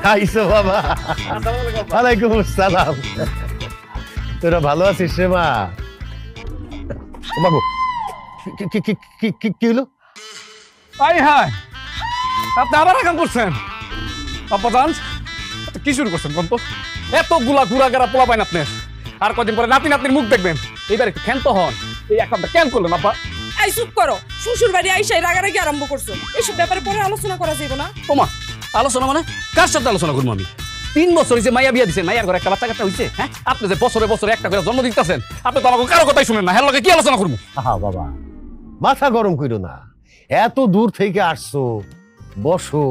খাইছো বাবা? ওয়ালাইকুম আসসালাম। তোরা ভালো আছিস রে মা? বাবু কি হলো? আই হাই, আপনি আবার আগাম করছেন। আব্বা জান, কি শুরু করছেন কোন তো? এতগুলা ঘুরাঘেরা পোলা পাইন আপনার। আর কদিন পরে নাতি নাতনির মুখ দেখবেন। এইবার একটু ক্ষান্ত হন। এই একামটা কেন করলেন আব্বা? এই চুপ করো, শ্বশুর বাড়ি আইসাই রাগারাগি আরম্ভ করছো। এইসব ব্যাপারে পরে আলোচনা করা যাইব না? ওমা, আলোচনা মানে কার সাথে আলোচনা করবো আমি? 3 বছর হয়েছে মাইয়া বিয়া দিচ্ছেন, মাইয়ার ঘরে একটা বাচ্চা কাচ্চা হয়েছে। হ্যাঁ, আপনি যে বছরে বছরে একটা করে জন্ম দিতেছেন, আপনি তো আমাকে কারো কথাই শুনেন না। হ্যাঁ, লোকে কি আলোচনা করবো? আহা বাবা, মাথা গরম কইরো না। এত দূর থেকে আসছো, বসো,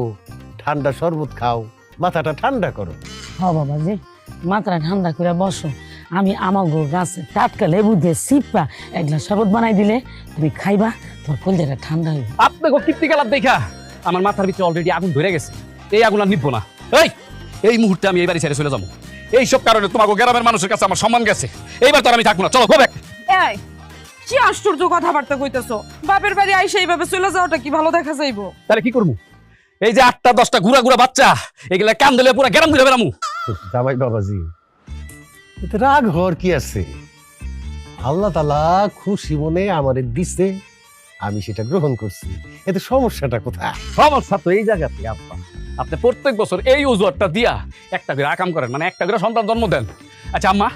ঠান্ডা শরবত খাও, মাথাটা ঠান্ডা করো। হ বাবা জি, মাথাটা ঠান্ডা করে বসো। আমি আমার গাছে টাটকা লেবু দিয়ে সিপা এক গ্লাস শরবত বানাই দিলে তুমি খাইবা, তোমার কলজাটা ঠান্ডা হইব। আপনি কীর্তি গেলার দেখা আমার মাথার ভিতরে অলরেডি আগুন ধরে গেছে। এই আগুন আর নিবো না। এই মুহূর্তে আমি এই বাড়ি ছেড়ে চলে যাবো। এইসব কারণে তোমাকে গ্রামের মানুষের কাছে আমার সম্মান গেছে। এইবার তো আর আমি থাকবো না। চলো গো ব্যাক। এই কি আশ্চর্য কথাবার্তা কইতেছো? বাপের বাড়ি আইসা এইভাবে চলে যাওয়াটা কি ভালো দেখা যাইবো? তাহলে কি করবো? এই যে 8টা 10টা ঘুরা ঘুরা বাচ্চা, এগুলা কান দিলে পুরো গ্রাম ঘুরে বেড়ামু। জামাই বাবাজি, এতে রাগ হওয়ার কি আছে? আল্লাহ তাআলা খুশি মনে আমারে দিছে, আমি সেটা গ্রহণ করছি। এতে সমস্যাটা কোথায়? সমস্যা তো এই জায়গাতে আব্বা। আপনি প্রত্যেক বছর এই অজুহাতটা দিয়া একটা করে আকাম করেন, মানে একটা করে সন্তান জন্ম দেন। আচ্ছা আম্মা,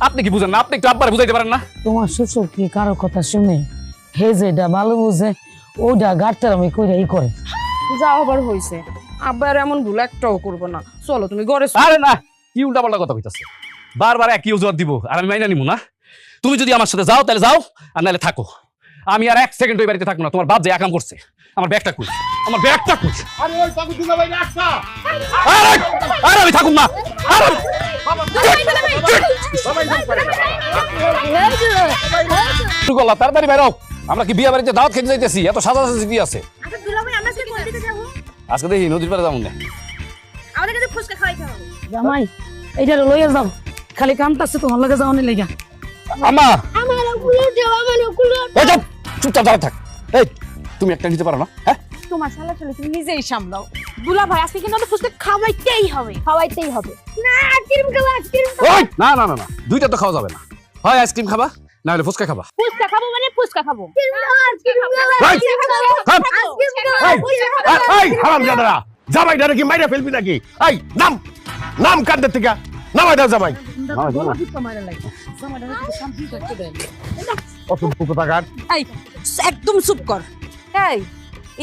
আপনি কি বুঝেন না? আপনি একটু আব্বারে বুঝাইতে পারেন না? তোমার শ্বশুর কি কারো কথা শুনে? হে যেটা ভালো বুঝে ওটা গাড়টার আমি কইরা ই করে। যা হবার হইছে, আব্বার এমন ভুল একটাও করবো না। চলো তুমি ঘরে আরে না, কি উল্টাপাল্টা কথা কইতাছে? বারবার একই অজুহাত দিব আর আমি মাইনা নিব না? তুমি যদি আমার সাথে যাও তাহলে যাও, আর নাহলে থাকো। আমি আর 1 সেকেন্ড ওই বাড়িতে থাকবো না। তোমার বাপ যে আকাম করছে, আমার ব্যাগটা কই? আমার ব্যাগটা কই? আরে আমি থাকুম না। আরে তাড়াতাড়ি বাইর হও। আমরা কি বিয়ে বাড়িতে দাওয়াত খেতে যাইতেছি? এত সাজা সাজি কি আছে? আজকে দেখি নদীর পাড়ে যাবো না। জামাই এইটা লইয়া যাও, খালি কামটাছে তোমার লগে যাওয়ানি লেগা। আম্মা, এই যাও, চুপচাপ দাঁড়ায় থাক। এই, তুমি একটা নিতে পারো না? হ্যাঁ, তোমার শালা শালা তুমি নিজেই সামলাও। দুলা ভাই আজকে কিন্তু আমাদের ফুচকা খাওয়াইতেই হবে। না আইসক্রিম খাবো, আইসক্রিম ওই না না না না, দুইটা তো খাওয়া যাবে না। হয় আইসক্রিম খাবা, না হলে ফুচকা খাবা। ফুচকা খাবো মানে ফুচকা খাবো। হারামজাদারা, জামাইটারে কি মাইরা ফেলবি নাকি? এই নাম নাম কান্দের থেকে নামাই দাও জামাই। অসভ্য কোথাকার। এই একদম চুপ কর।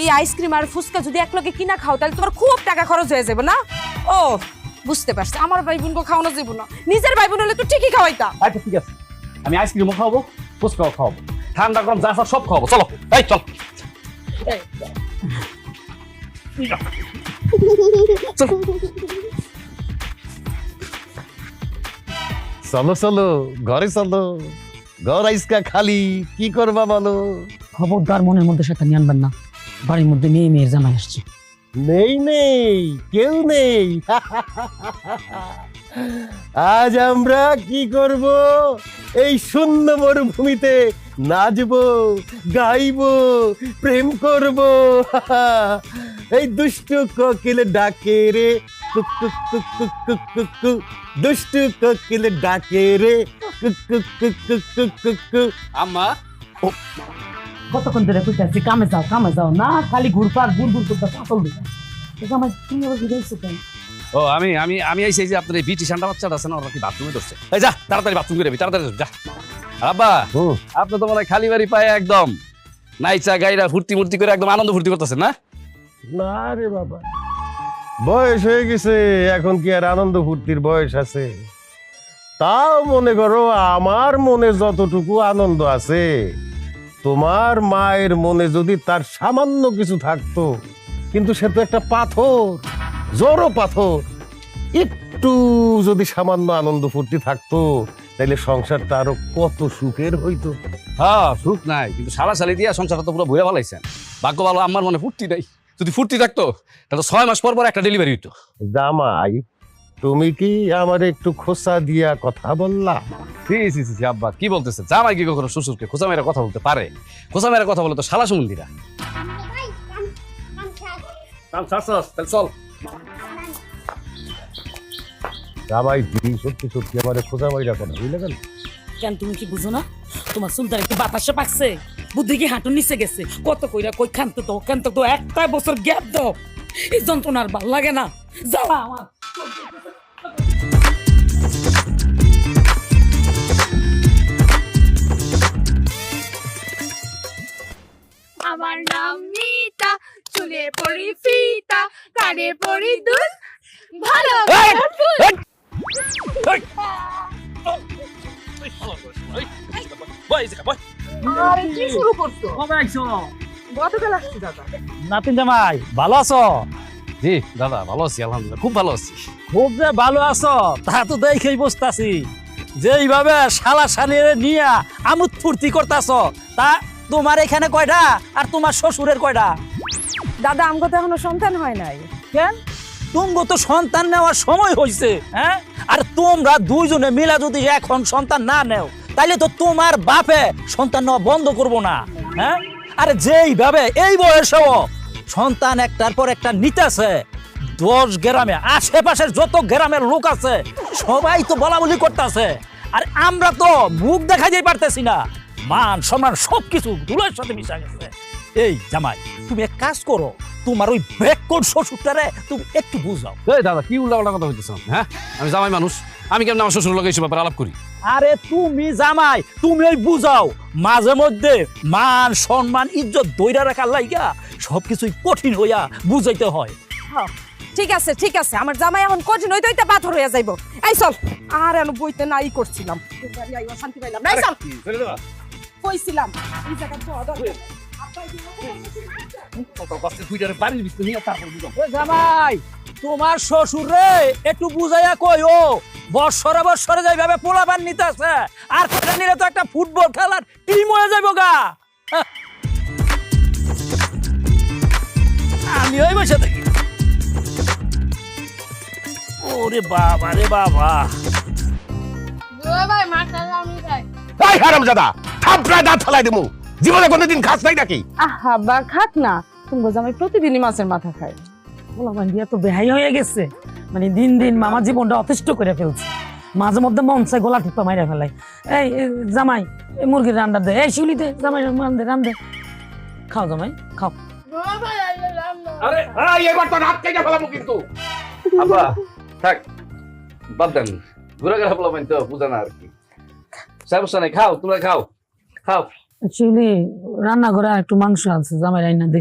এই আইসক্রিম আর ফুচকা যদি একলগে কিনা খাও তাহলে তোমার খুব টাকা খরচ হয়ে যাবে না? ও বুঝতে পারছি, আমার ভাই বোনকে খাওয়ানো যাবে না। নিজের ভাই বোন হলে তো ঠিকই খাওয়াইতা। আচ্ছা ঠিক আছে, আমি আইসক্রিমও খাওয়াবো, ফুচকাও খাওয়াবো, ঠান্ডা গরম যা সব খাওয়াবো। চলো, এই চল। চলো চলো ঘরে চলো, ঘর আইসকা খালি, কি করবা বলো? খবরদার মনের মধ্যে সেটা নিয়ে আনবেন না। বাড়ির মধ্যে মেয়ের জামাই আসছে। নেই নেই, কেউ নেই। আজ আমরা কি করব? এই শূন্য মরুভূমিতে নাচবো, গাইবো, প্রেম করব। এই দুষ্টু কোকিল ডাকে রে, cook cook cook cook cook cook cook. দুষ্টু কোকিল ডাকে রে, cook cook cook cook cook cook cook. আম্মা, কতক্ষণ ধরে কইতাছি কামে যাও না, খালি ঘুরপাক ঘুর করতে পাগল দিতা। জামাই তুমি আবার বিদাইছো কেন? ও আমি আমি আমি এই যে আপনার এই বিটি ঠান্ডা বাচ্চাটা আছে না, ওরা কি বাথরুমে ধরছে। এই যা তাড়াতাড়ি বাথরুম করে তাড়াতাড়ি যা। আব্বা, আপনি তো মনে হয় খালি বাড়ি পায়ে একদম নাইচা গাইরা ফুর্তি মূর্তি করে একদম আনন্দ ফুর্তি করতেছেন না? না রে বাবা, বয়স হয়ে গেছে, এখন কি আর আনন্দ ফুর্তির বয়স আছে? তাও মনে করো আমার মনে যতটুকু আনন্দ আছে, তোমার মায়ের মনে যদি তার সামান্য কিছু থাকতো, কিন্তু সে তো একটা পাথর, জড়ো পাথর। একটু যদি সামান্য আনন্দ ফুর্তি থাকতো, তাইলে সংসারটা আরো কত সুখের হইতো। হ্যাঁ, সুখ নাই, কিন্তু সারা সালি দিয়া সংসারটা তো পুরো বইয়া ভালাইছেন। ভাগ্য ভালো আমার মনে ফুর্তি নাই। যদি ফুর্তি থাকতো তাহলে 6 মাস পর পর একটা ডেলিভারি হইতো। জামাই, তুমি কি আমার একটু খোসা দিয়া কথা বললা? আব্বা কি বলতেছে? জামাই কি কখনো শ্বশুরকে খোঁচা মেরে কথা বলতে পারে? খোঁচা মেরে কথা বলে তো শালা সুমন্দিরা। কাম ছাড়ছস তাহলে চল। জামাই তুই সত্যি সত্যি আমার খোঁজা মাইরা কথা বুঝলে গেল? কেন তুমি কি বুঝো না তোমার সুলতান একটু বাতাসে পাকছে, বুদ্ধি কি হাঁটুর নিচে গেছে, কত কইরা কই খানতে তো একটা বছর গ্যাপ দাও, এই যন্ত্রণার ভাল লাগে না। যাওয়া আমার আমার নাম মিতা, চুলে পরি ফিতা, কানে পরি দুল, ভালো আরে কি শুরু করছো? গতকাল আসছি দাদা। নাতিন জামাই ভালো আছো? জি দাদা ভালো আছি, আলহামদুলিল্লাহ খুব ভালো আছি। খুব যে ভালো আছো তা তো দেখেই বুঝতাছি, যেইভাবে শালা শালিরে নিয়া আমোদ ফুর্তি করতাছ, তা তোমার এখানে কয়টা আর তোমার শ্বশুরের কয়টা? দাদা আমগো তো এখনো সন্তান হয় নাই। কেন তুমগো তো সন্তান নেওয়ার সময় হয়েছে, হ্যাঁ? আর তোমরা দুইজনে মিলা যদি এখন সন্তান না নেও তাইলে তো তোমার বাপে সন্তান নেওয়া বন্ধ করবো না, হ্যাঁ? আরে যেইভাবে এই বয়সেও সন্তান একটার পর একটা নিতেছে, 10 গ্রামে আশেপাশের যত গ্রামের লোক আছে সবাই তো বলা বলি করতেছে, আর আমরা তো মুখ দেখাইতেই পারতেছি না, মান সম্মান সবকিছু ধুলোর সাথে মিশা গেছে। এই জামাই তুমি এক কাজ করো, তোমার ওই ব্যাককোট শ্বশুরটারে তুমি একটু বুঝাও। এই দাদা কি উল্টাপাল্টা কথা হইতেছ? হ্যাঁ আমি জামাই মানুষ, আমি কেমন আমার শ্বশুর লোক এইসব ব্যাপারে আলাপ করি? আরে তুমি জামাই, তুমি ওই বুঝাও, মাঝে মধ্যে মান সম্মান ইজ্জত দইরা রাখার লাইগা সবকিছুই কঠিন হইয়া বুঝাইতে হয়। ঠিক আছে ঠিক আছে, আমার জামাই এখন কঠিন হইতে হইতে পাথর হইয়া যাইব। এই চল, আর এন বইতে নাই করছিলাম, শান্তি পাইলাম না। এই চল, কইছিলাম এই জায়গা তো দরকার। জামাই তোমার শ্বশুর রে একটু বুঝাইয়া কই, ও বৎসরে বৎসরে যাইভাবে পোলাপান নিতেছে, আর কোটা নিলে তো একটা ফুটবল খেলার টিম হয়ে যাইব গা। আমি ওই বসে থাকি। ওরে বাবা রে বাবা, ভাই মাথা লাউনি যায়। এই হারামজাদা, থাপড়ায় দাঁত ফেলাই দেবো। জীবনে কোনোদিন খাস নাই নাকি? আহা বা খাক না, তুমি জামাই প্রতিদিনই মাছের মাথা খায়। পোলাপান দিয়া তো বেহাই হয়ে গেছে, মানে দিন দিন মামা জীবনটা অতিষ্ঠ করে ফেলছে, মাঝে মধ্যে মন চায় গলা টিপা মাইরা ফেলাই। এই জামাই এই মুরগির রান্না দে, এই শিউলি দে, জামাই রান দে, খাও জামাই খাও। ভাই আরে এবার তো রাত কেটে ফেলাবো কিন্তু। আব্বা থাক, বাদ দেন, ঘুরে গেলে বলবেন তো বুঝা না আর কি। সমস্যা নাই, খাও তোমরা খাও খাও। শিউলি রান্না করে একটু মাংস আছে, জামাই রান্না দে।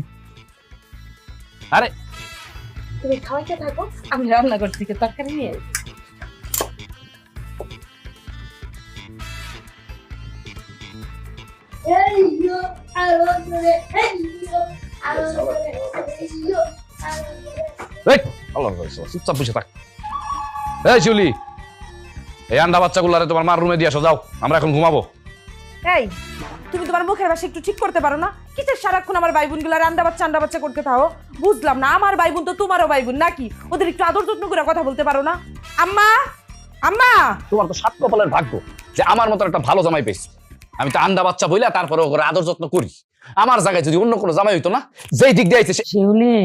আরে তুমি খাওয়াইতে থাকো, আমি রান্না করছি তরকারি নিয়ে। এই ইয়ো আলো করে, এই ইয়ো আলো করে, এই ইয়ো আলো করে। এই আল্লাহ চুপচাপ বসে থাক। এই শিউলি, এই আন্ডা বাচ্চাগুলারে তোমার মার রুমে দিয়ে আসো, যাও আমরা এখন ঘুমাবো। এই তুমি তোমার মুখের ভাষা একটু ঠিক করতে পারো না? কিসের সারাক্ষণ আমার ভাই বোনগুলা রান্না বাচ্চা করতে থাও? বুঝলাম না, আমার ভাই বোন তো তোমারও ভাই বোন নাকি? ওদের একটু আদর যত্ন করে কথা বলতে পারো না? আম্মা আম্মা, তোমার তো সাত কপালের ভাগ্য যে আমার মতো একটা ভালো জামাই পেয়েছি। আমি তো আন্ডা বাচ্চা বইলা তারপরে ওকে আদর যত্ন করি। আমার জায়গায় যদি অন্য কোনো জামাই হইতো না, যেই দিক দিয়ে আইছে শিউলি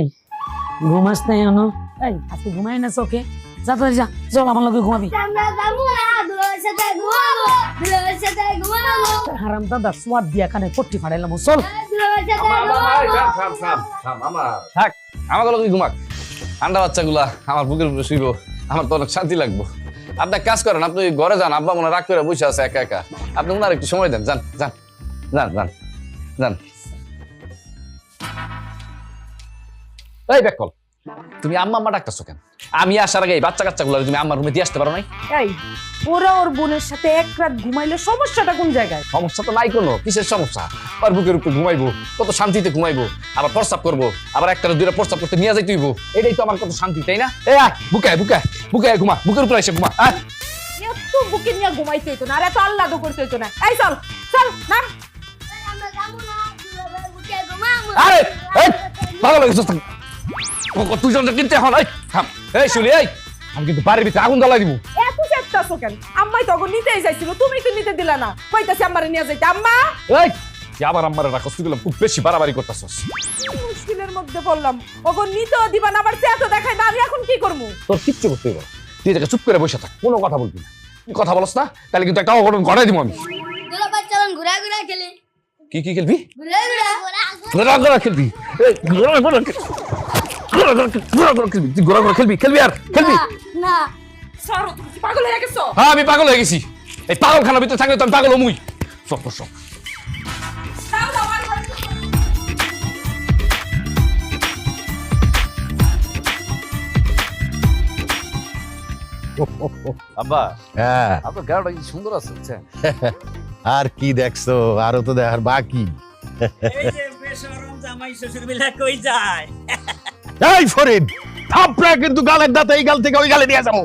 ঘুমাস নাই এখনো? এই আজকে ঘুমাই না চোখে? যা তো যা, চল আমার লগে ঘুমাবি। আমরা যাবো না, দুলোর সাথে ঘুমাবো, দুলোর সাথে ঘুমাবো, হারাম দাদা সোয়াদ দিয়া কানে পট্টি ফাড়াইলাম, চল। দুলোর সাথে ঘুমাবো। থাক, আমাকে লোক ঘুমাক। আন্ডা বাচ্চাগুলা আমার বুকের উপরে শুইব, আমার তো অনেক শান্তি লাগবো। আপনি এক কাজ করেন, আপনি ঘরে যান, আব্বা মনে রাগ করে বসে আছে একা একা, আপনি ওনার একটু সময় দেন, যান যান যান যান যান। এই বেকল, তুমি আম্মা আম্মা ডাকতেছো কেন? আমি আসার আগে এই বাচ্চা কাচ্চাগুলো তুমি আমার রুমে দিয়ে আসতে পারো নাই? এই ওরা ওর বোনের সাথে এক রাত ঘুমাইলে সমস্যাটা কোন জায়গায়? সমস্যা তো নাই কোনো, কিসের সমস্যা? আর বুকের উপরে ঘুমাইবো, কত শান্তিতে ঘুমাইবো, আবার প্রস্রাব করবো, আবার একটা দুইটা প্রস্রাব করতে নিয়ে যাইতে হইব, এটাই তো আমার কত শান্তি, তাই না? এই আয় বুকে বুকে বুকে ঘুমা, বুকের উপরে এসে ঘুমা। এত বুকে নিয়ে ঘুমাইতে হইতো না, আর এত আহ্লাদ করতে হইতো না। এই চল চল না, আমরা যাবো না, দুলোর বুকে ঘুমাবো। আরে এই পাগল হয়ে গেছিস তুই যখন কিনতে এখন। এই থাম, এই শুলি, এই আমি কিন্তু বাড়ির ভিতরে আগুন জ্বালাই দিব। এত চেষ্টাছো কেন? আম্মাই তখন নিতেই চাইছিল, তুমি তো নিতে দিলা না। কইতাছি আম্মারে নিয়ে যাইতে। আম্মা এই তুই আবার আম্মারে রাখস, তুই খুব বেশি বাড়াবাড়ি করতেছস। মুশকিলের মধ্যে পড়লাম, ওগো নিতেও দিবা না, আবার তেতো দেখাই না, আমি এখন কি করবো? তোর কিচ্ছু করতে হবে না, তুই এটাকে চুপ করে বসে থাক, কোনো কথা বলবি না। তুই কথা বলস না, তাহলে কিন্তু একটা অঘটন ঘটাই দিব আমি। দুলা বাচ্চারা ঘুরা ঘুরা খেলে, কি কি খেলবি? ঘুরা ঘুরা ঘোরা ঘোরা খেলবি? এই, ঘোরা ঘোরা খেলবি, তুই ঘোরা ঘোরা খেলবি আর খেলবি? না সরো, তুমি কি পাগল হয়ে গেছো? হ্যাঁ, আমি পাগল হয়ে গেছি। এই পাগলখানার ভিতরে থাকলে তো আমি পাগল হমুই। সব সব দাও, দাও, আমার ঘরে। আব্বা, হ্যাঁ, আপনার গাড়িটা কি সুন্দর আছে, বুঝছেন? আর কি দেখছো, আরো তো দেখার বাকি। এই যে বেশরম জামাই শ্বশুর মিলে কই যায়? এই ফরিদ, থাপড়া কিন্তু গালের দাঁতে এই গাল থেকে ওই গালে দিয়ে যাবো।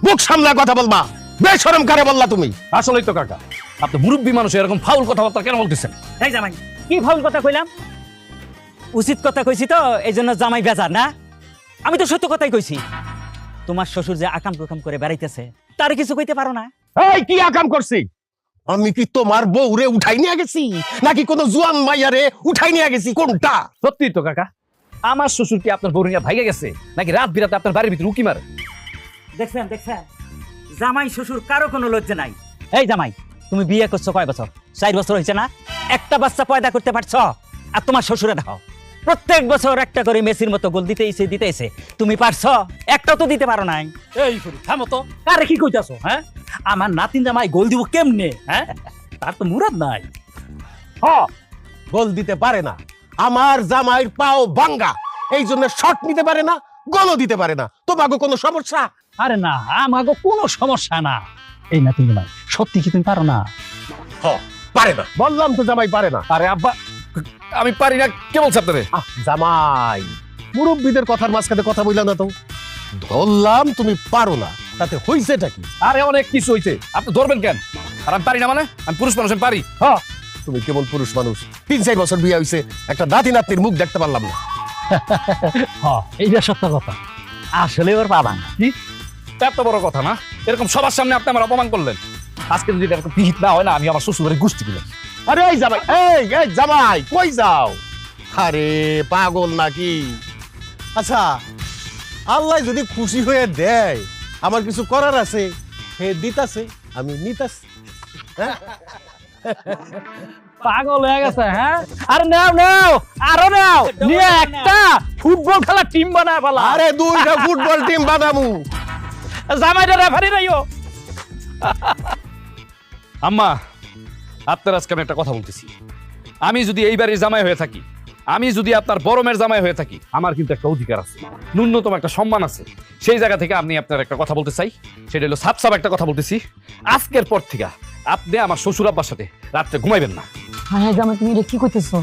মুখ সামলা কথা বলবা, বেশরম কারে বললা তুমি? আসলেই তো কাকা, আপনি মুরব্বী মানুষ এরকম ফাউল কথাবার্তা কেন বলতেছেন? এই জামাই, কি ফাউল কথা কইলাম? উচিত কথা কইছি তো, এই জন্য জামাই বেজার না? আমি তো সত্য কথাই কইছি। তোমার শ্বশুর যে আকাম কুকাম করে বেড়াইতেছে, তার কিছু কইতে পারো না? এই কি আকাম করছি? আমি কি তোমার বউরে উঠাই নিয়ে গেছি, নাকি কোন জুয়ান মাইয়ারে উঠাই নিয়ে গেছি? কোনটা? সত্যি তো কাকা, আমার শ্বশুর কি আপনার বউরিয়া ভাইগে গেছে, নাকি রাত বিরাতে আপনার বাড়ির ভিতরে উকি মারে? দেখছেন দেখছেন, জামাই শ্বশুর কারো কোনো লজ্জা নাই। এই জামাই, তুমি বিয়ে করছো কয় বছর? 4 বছর হয়েছে না? একটা বাচ্চা পয়দা করতে পারছো? আর তোমার শ্বশুরে দাও প্রত্যেক বছর একটা করে মেসির মতো গোল দিতেইছে, তুমি পারছো? একটাও তো দিতে পারো নাই। এই ফুরি থামো তো, আরে কি কইতাছো? হ্যাঁ, আমার নাতিন জামাই গোল দিব কেমনে? হ্যাঁ, তার তো মুরাদ নাই। হ, গোল দিতে পারে না। আমার জামাইয়ের পাও ভাঙ্গা, এই জন্য শট নিতে পারে না, গোলও দিতে পারে না। তোমাকে কোনো সমস্যা? আরে না, আমাগো কোনো সমস্যা না। এই নাতিন জামাই, সত্যি কি তুমি পারো না? হ, পারে না, বললাম তো জামাই পারে না। আরে আব্বা, আমি পারি না কে বলছে আপনারে? জামাই, মুরব্বীদের কথার মাঝখানে কথা বললাম না তো। ধরলাম তুমি পারো না, তাতে হইছেটা কি? আরে অনেক কিছু হইছে, আপনি ধরবেন কেন? আর আমি পারি না মানে? আমি পুরুষ মানুষ, আমি পারি। হ্যাঁ, তুমি কেমন পুরুষ মানুষ, 3-4 বছর বিয়ে হইছে, একটা নাতি নাতির মুখ দেখতে পারলাম না। হ্যাঁ, এইটা সত্য কথা। আসলে ওর বাবা না। কি এত বড় কথা না? এরকম সবার সামনে আপনি আমার অপমান করলেন। আজকে যদি এরকম পিহিত না হয় না, আমি আমার শ্বশুর বাড়ি গুষ্টি দিলাম। আরে এই জামাই, এই জামাই, কই যাও? আরে পাগল নাকি? আচ্ছা, আল্লাহ যদি খুশি হয়ে দেয়, আমার কিছু করার আছে, হে দিতাছে, আমি নিতাছি। হ্যাঁ, পাগল হয়ে গেছে। হ্যাঁ, আরে নাও নাও, আরো নাও, নিয়ে একটা ফুটবল খেলা টিম বানায় ফেলা। আরে 2টা ফুটবল টিম বানামু। জামাইটা রেফারি নাইও। আম্মা, আপনার আজকে আমি একটা কথা বলতেছি। আমি যদি এই বাড়ির জামাই হয়ে থাকি, আমি যদি আপনার বড়মের জামাই হয়ে থাকি, আমার কিন্তু একটা অধিকার আছে, ন্যূনতম একটা সম্মান আছে। সেই জায়গা থেকে আপনি আপনার একটা কথা বলতে চাই, সেটা হলো সাপ একটা কথা বলতেছি। আজকের পর থেকে আপনি আমার শ্বশুর আব্বার সাথে রাত্রে ঘুমাইবেন না। হ্যাঁ জামাই, তুমি এটা কি কইতেছো?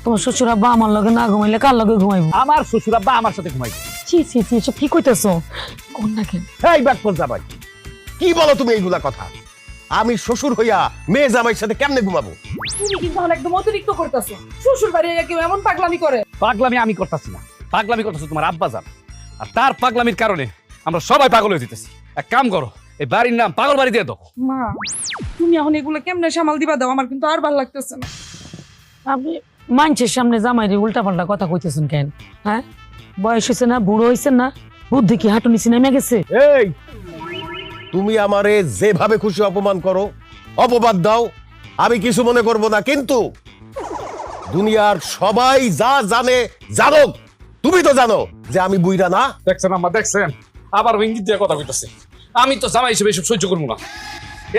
তোমার শ্বশুর আব্বা আমার লগে না ঘুমাইলে কার লগে ঘুমাইবো? আমার শ্বশুর আব্বা আমার সাথে ঘুমাইবে। ছি ছি ছি, এসব কি কইতেছো? কোন না কেন? এই ব্যাকপল জামাই, কি বলো তুমি এইগুলা কথা? আমি শ্বশুর হইয়া মেয়ে জামাইয়ের সাথে কেমনে ঘুমাবো? তুমি কিন্তু এখন একদম অতিরিক্ত করতেছো। শ্বশুর বাড়ি কেউ এমন পাগলামি করে? পাগলামি আমি করতেছি না, পাগলামি করতেছে তোমার আব্বা জান। আর তার পাগলামির কারণে আমরা সবাই পাগল হয়ে যেতেছি। এক কাম করো, এই বাড়ির নাম পাগল বাড়ি দিয়ে দাও। মা, তুমি এখন এগুলো কেমনে সামাল দিবা দাও, আমার কিন্তু আর ভালো লাগতেছে না। আপনি মানুষের সামনে জামাইরে উল্টা পাল্টা কথা কইতেছেন কেন? হ্যাঁ, বয়স হয়েছে না, বুড়ো হয়েছে না, বুদ্ধি কি হাঁটু নিচে নেমে গেছে? এই, তুমি আমারে যেভাবে খুশি অপমান করো, অপবাদ দাও, আমি কিছু মনে করব না, কিন্তু দুনিয়ার সবাই যা জানে জানুক। তুমি তো জানো যে আমি বুইরা না। দেখছেন আম্মা, দেখছেন আবার ইঙ্গিত দিয়ে কথা কইতেছে। আমি তো জামাই হিসেবে এসব সহ্য করবো না।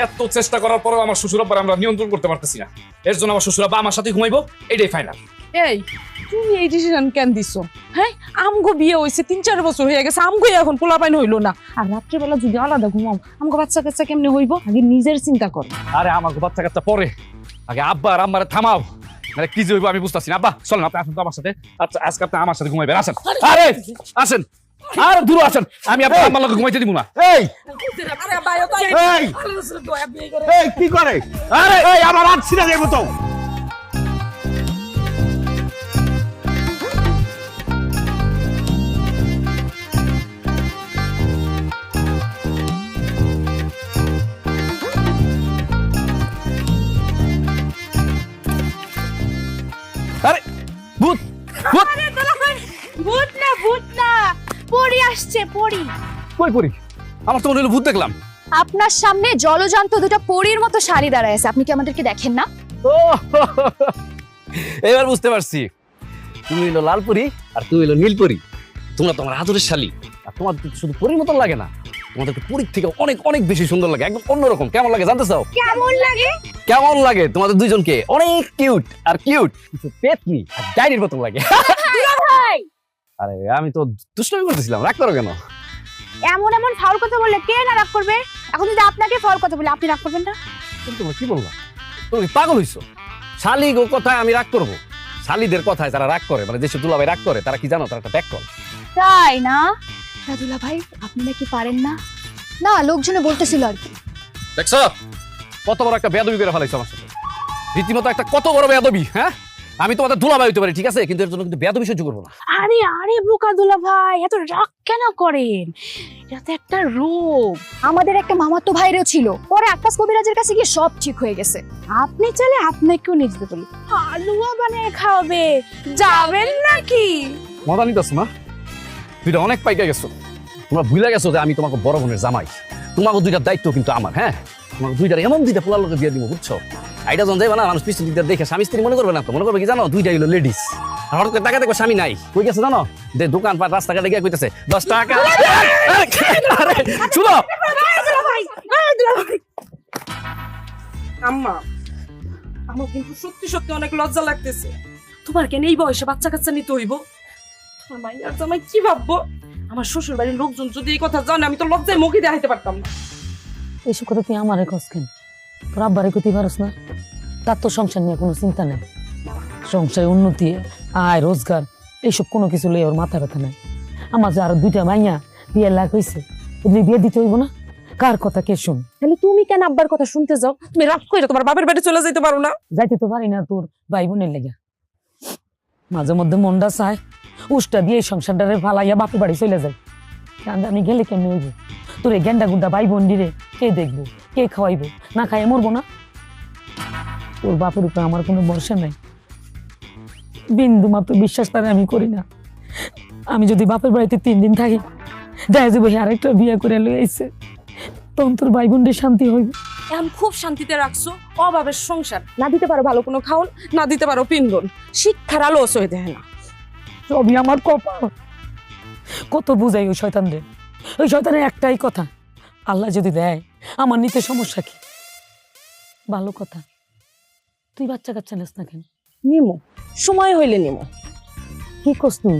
এত চেষ্টা করার পরেও আমার শ্বশুর আব্বার আমরা নিয়ন্ত্রণ করতে পারতেছি না। এর জন্য আমার শ্বশুর আব্বা আমার সাথে ঘুমাইবো, এটাই ফাইনাল। এই, তুমি এই ডিসিশন কেন দিছো? হ্যাঁ, আমগো বিয়ে হইছে 3-4 বছর হয়ে গেছে, আমগো এখন পোলাপাইন হইলো না। আর রাত্রেবেলা যদি আলাদা ঘুমাও, আমগো বাচ্চা কাচ্চা কেমনে হইব? আগে নিজের চিন্তা কর। আরে আমার বাচ্চা কাচ্চা পরে, আগে আব্বা আর আম্মারে থামাও। মানে কি যে হইব আমি বুঝতেছি না। আব্বা চলেন, আপনি আসেন তো আমার সাথে। আচ্ছা, আজকে আপনি আমার সাথে ঘুমাইবেন, আসেন। আরে আসেন, আর দূর আসেন, আমি আপনার আম্মার লগে ঘুমাইতে দিব না। এই, আরে বায়ো তো এই, এই কি করে? আরে এই, আমার হাত ছিঁড়ে যাবো তো। আরে দুলাভাই, ভূত না পরি আসছে পরি। কই পরি? আমার তো মনে হলো ভূত দেখলাম। আপনার সামনে জলজান্ত দুটো পরীর মতো শাড়ি দাঁড়ায় আছে, আপনি কি আমাদেরকে দেখেন না? ও এবার বুঝতে পারছি, তুমি হইলো লাল পরি আর তুই হইলো নীল পরি। তোমরা তো আমার আদরের শালী, আর তোমার শুধু পরির মতন লাগে না, তোমাদেরকে পরীর থেকে অনেক অনেক বেশি সুন্দর লাগে, একদম অন্যরকম। কেমন লাগে জানতে চাও? কেমন লাগে? কেমন লাগে তোমাদের দুইজনকে? অনেক কিউট আর কিউট, কিছু পেতনি আর ডাইনির মতন লাগে। ভাই আরে আমি তো দুষ্টমি করতেছিলাম, রাগ করো কেন? এমন এমন ফাউল কথা বললে কে না রাগ করবে? এখন যদি আপনাকে ফাউল কথা বলে আপনি রাগ করবেন না? তুমি তোমরা কি বললা? তুমি কি পাগল হইছো? শালি গো কথায় আমি রাগ করবো? শালিদের কথায় যারা রাগ করে, মানে যেসব দুলাভাই রাগ করে, তারা কি জানো? তারা একটা ব্যাক কল। তাই না রাদুলা ভাই, আপনি নাকি পারেন না? না, লোকজনে বলতেছিল আর কি। দেখছো কত বড় একটা বেয়াদবি করে ফেলাইছো আমার সাথে, রীতিমতো একটা কত বড় বেয়াদবি। হ্যাঁ, আমি তোমাদের দুলাভাই হইতে পারি, ঠিক আছে, কিন্তু এর জন্য কিন্তু বেয়াদবি সহ্য করবো না। আরে আরে বোকা দুলা ভাই, এত রাগ কেন করেন? এটা তো একটা রোগ। আমাদের একটা মামাতো ভাইরও ছিল, পরে আকাশ কবিরাজের কাছে গিয়ে সব ঠিক হয়ে গেছে। আপনি চাইলে আপনাকেও নিয়ে যেতে পারি, হালুয়া বানিয়ে খাওয়াবে। যাবেন নাকি? মজা নিতেছো না? তুইটা অনেক পাইকা গেছো। তোমরা ভুলে গেছো যে আমি তোমাকে বড় বোনের জামাই। তোমাকে দুইটার দায়িত্ব কিন্তু আমার। হ্যাঁ, তোমাকে দুইটার এমন দুইটা পোলার লোকে দিয়ে দিব, বুঝছো? আইটা যখন যাইবা না, মানুষ পিছন দিকটা দেখে স্বামী স্ত্রী মনে করবে না তো, মনে করবে কি জানো? দুইটাই হলো লেডিস। আর হঠাৎ করে টাকা দেখো স্বামী নাই, কই গেছে জানো? যে দোকানপাট রাস্তাঘাটে গিয়ে কইতেছে 10 টাকা। আরে শুনো, আম্মা, আমার কিন্তু সত্যি সত্যি অনেক লজ্জা লাগতেছে। তোমার কেন এই বয়সে বাচ্চা কাচ্চা নিতে হইব? তোমার মাই আর জামাই কি ভাববো? আমার শ্বশুর বাড়ির লোকজন যদি এই কথা জানে, আমি তো লজ্জায় মুখে দেখাইতে পারতাম না। এইসব কথা তুই আমারে কস কেন? তোর আব্বারে কইতে পারস না? তার তো সংসার নিয়ে কোনো চিন্তা নেই, সংসারে উন্নতি, আয় রোজগার এইসব কোনো কিছু লই ওর মাথা ব্যথা নাই। আমার যে আরো দুইটা মাইয়া বিয়ের লাগ হয়েছে, এগুলি বিয়ে দিতে হইব না? কার কথা কে শুন? তাহলে তুমি কেন আব্বার কথা শুনতে যাও? তুমি রাগ করে তোমার বাপের বাড়ি চলে যাইতে পারো না? যাইতে তো পারি না তোর ভাই বোনের লেগে। মাঝে মধ্যে মনটা চায় উষ্টা দিয়ে এই সংসারটারে ফালাইয়া বাপের বাড়ি চলে যায়। আমি গেলে কেমনি হইব? তোর এই গেন্ডা গুন্ডা ভাই বোন দিরে কে দেখবো, কে খাওয়াইবো? না খাইয়ে মরবো না? তোর বাপের উপরে আমার কোনো ভরসা নাই, বিন্দু মাত্র বিশ্বাস তারে আমি করি না। আমি যদি বাপের বাড়িতে 3 দিন থাকি, দেখা যাবো আরেকটা বিয়ে করে লই আইছে, তখন তোর ভাই বোনদের শান্তি হইব। এখন খুব শান্তিতে রাখছো অভাবের সংসার, না দিতে পারো ভালো কোনো খাওন, না দিতে পারো পিন্দন, শিক্ষার আলো সই দেয় না। সবই আমার কপাল। কত বুঝাই ওই শয়তানরে, ওই শয়তানের একটাই কথা, আল্লাহ যদি দেয় আমার নিতে সমস্যা কি? ভালো কথা, তুই বাচ্চা কাচ্চা নেস না কেন? নিমো, সময় হইলে নিমো। কি করছ তুই?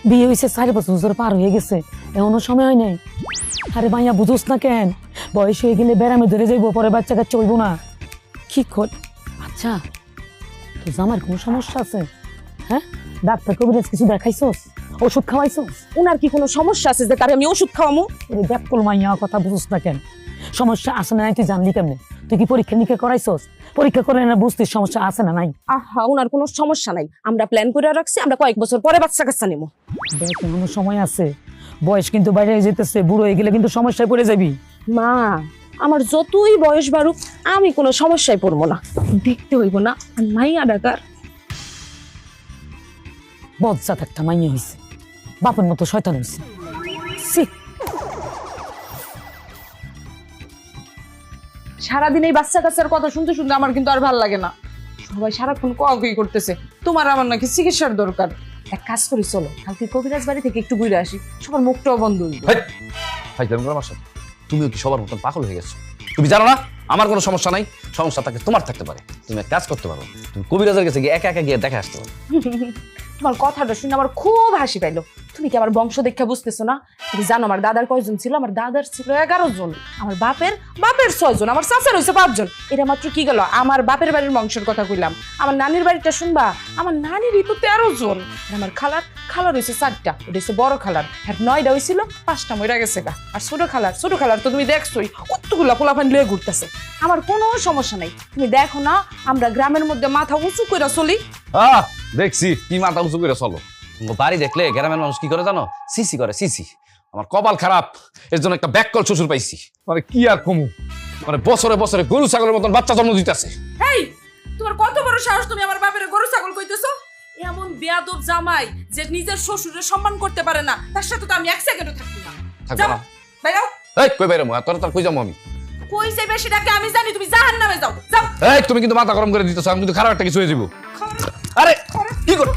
বিয়ে হয়েছে 4 বছর ধরে পার হয়ে গেছে, এমনও সময় হয় নাই? আরে ভাইয়া বুঝোস না কেন? বয়স হয়ে গেলে বেড়ামে ধরে যাইবো, পরে বাচ্চা কাচ্চা হইব না। কি কর? আচ্ছা, তোর জামার কোনো সমস্যা আছে? হ্যাঁ, ডাক্তার কবিরাজ কিছু দেখাইছস? ওষুধ খাওয়াইছস? ওনার কি কোনো সমস্যা আছে যে তারে আমি ওষুধ খাওয়ামো? ওরে ব্যাকল মাইয়া কথা বুঝোস না কেন? সমস্যা আছে না নাই তুই জানলি কেমনে? তুই কি পরীক্ষা নিরীক্ষা করাইছস? পরীক্ষা করে না বুঝতিস সমস্যা আছে না নাই? আহা, ওনার কোনো সমস্যা নাই, আমরা প্ল্যান করে রাখছি, আমরা কয়েক বছর পরে বাচ্চা কাচ্চা নিমো। দেখ এখনো সময় আছে, বয়স কিন্তু বাইরে হয়ে যেতেছে, বুড়ো হয়ে গেলে কিন্তু সমস্যায় পড়ে যাবি। মা, আমার যতই বয়স বাড়ুক আমি কোনো সমস্যায় পড়বো না। দেখতে হইব না মাইয়া ডাকার। বজ্জাত একটা মাইয়া হয়েছে, বাপের মতো শয়তান হয়েছে। সারাদিন এই বাচ্চা কাচ্চার কথা শুনতে শুনতে আমার কিন্তু আর ভালো লাগে না। সবাই সারাক্ষণ কোয়াকুই করতেছে, তোমার আমার নাকি চিকিৎসার দরকার। এক কাজ করি, চলো কালকে কবিরাজ বাড়ি থেকে একটু ঘুরে আসি, সবার মুখটাও বন্ধ হইব। আমার সাথে তুমিও কি সবার মতন পাগল হয়ে গেছো? তুমি জানো না আমার কোনো সমস্যা নাই, সমস্যা থাকে তোমার থাকতে পারে। তুমি এক কাজ করতে পারো, তুমি কবিরাজের কাছে গিয়ে একা একা গিয়ে দেখে আসতে পারো। তোমার কথাটা শুনে আমার খুব হাসি পাইলো। তুমি কি আমার বংশ দেখা বুঝতেছো না? তুমি জানো আমার দাদার কয়জন ছিল? আমার দাদার ছিল 11 জন, আমার বাপের 6 জন, আমার চাচার হয়েছে 5 জন। এটা মাত্র কি গেল? আমার বাপের বাড়ির বংশের কথা কইলাম। আমার নানির বাড়িটা শুনবা, আমার নানিরই তো 13 জন। আর আমার খালার হয়েছে 4টা, এটা হচ্ছে বড় খালার। আর 9টা হয়েছিল, 5টা মরে গেছে গা। আর ছোট খালার তো তুমি দেখছোই, কতগুলা পোলাপান লিয়ে ঘুরতেছে। আমার কোনো সমস্যা নাই, তুমি দেখো না আমরা গ্রামের মধ্যে মাথা উঁচু করে চলি। দেখছি কি মাথা উঁচু করে চলো। বাড়ি দেখলে গ্রামের মানুষ কি করে জানো? সিসি করে, সিসি। আমার কপাল খারাপ, এর জন্য একটা ব্যাককল শ্বশুর পাইছি। মানে কি আর কমু, মানে বছরে বছরে গরু ছাগলের মতন বাচ্চা জন্ম দিতেছে। এই, তোমার কত বড় সাহস, তুমি আমার বাপের গরু ছাগল কইতেছো? এমন বেয়াদব জামাই যে নিজের শ্বশুরের সম্মান করতে পারে না তার সাথে তো আমি এক সেকেন্ডও থাকবো না। থাকবো যাও না? বাইরাও। এই কই বাইরে মো তোর কই যাবো আমি? কই যাবে সেটাকে আমি জানি, তুমি জাহান্নামে যাও। যাও। এই তুমি কিন্তু মাথা গরম করে দিতেছ, আমি কিন্তু খারাপ একটা কিছু হয়ে যাবো। আরে কি করো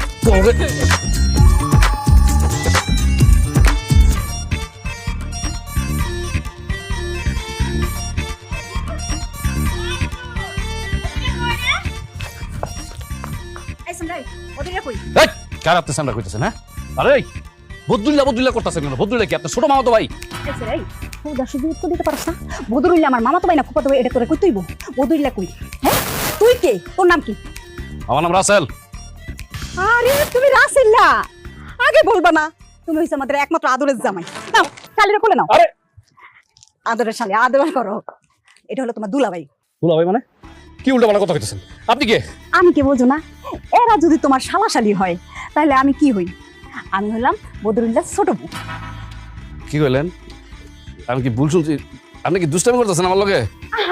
এই সামরাই ওদিকে কই এই খারাপ তো সামনে কইতেছেন হ্যাঁ? আরে বদুল্লা করতেছেন কেন? বদুল্লা কি আপনার ছোট মামা তো ভাই? এই সামরাই ও দাসু উত্তর দিতে পারছ না? বদরুল্লাহ আমার মামা তো ভাই না, ফুফাতো ভাই, এটা তোরে কই তুইব? বদরুল্লাহ কই? হ্যাঁ তুই কে? তোর নাম কি? আমার নাম রাসেল। আরে তুমি রাসেল্লা, আগে বলবা না? তুমি হইছ আমাদের একমাত্র আদরের জামাই। নাও শালিরে কোলে নাও। আরে আদরের শালি, আদর করো। এটা হলো তোমার দুলাভাই। দুলা ভাই মানে কি উল্টা কথা কইতেছেন? আপনি কে? আমি কি বোঝো না? এরা যদি তোমার শালাশালি হয় তাহলে আমি কি হই? আমি হলাম বদরুল্লাহ ছোট বউ। কি কইলেন? আমি কি ভুল শুনছি? আপনি কি দুষ্টামি করতেছেন আমার লগে?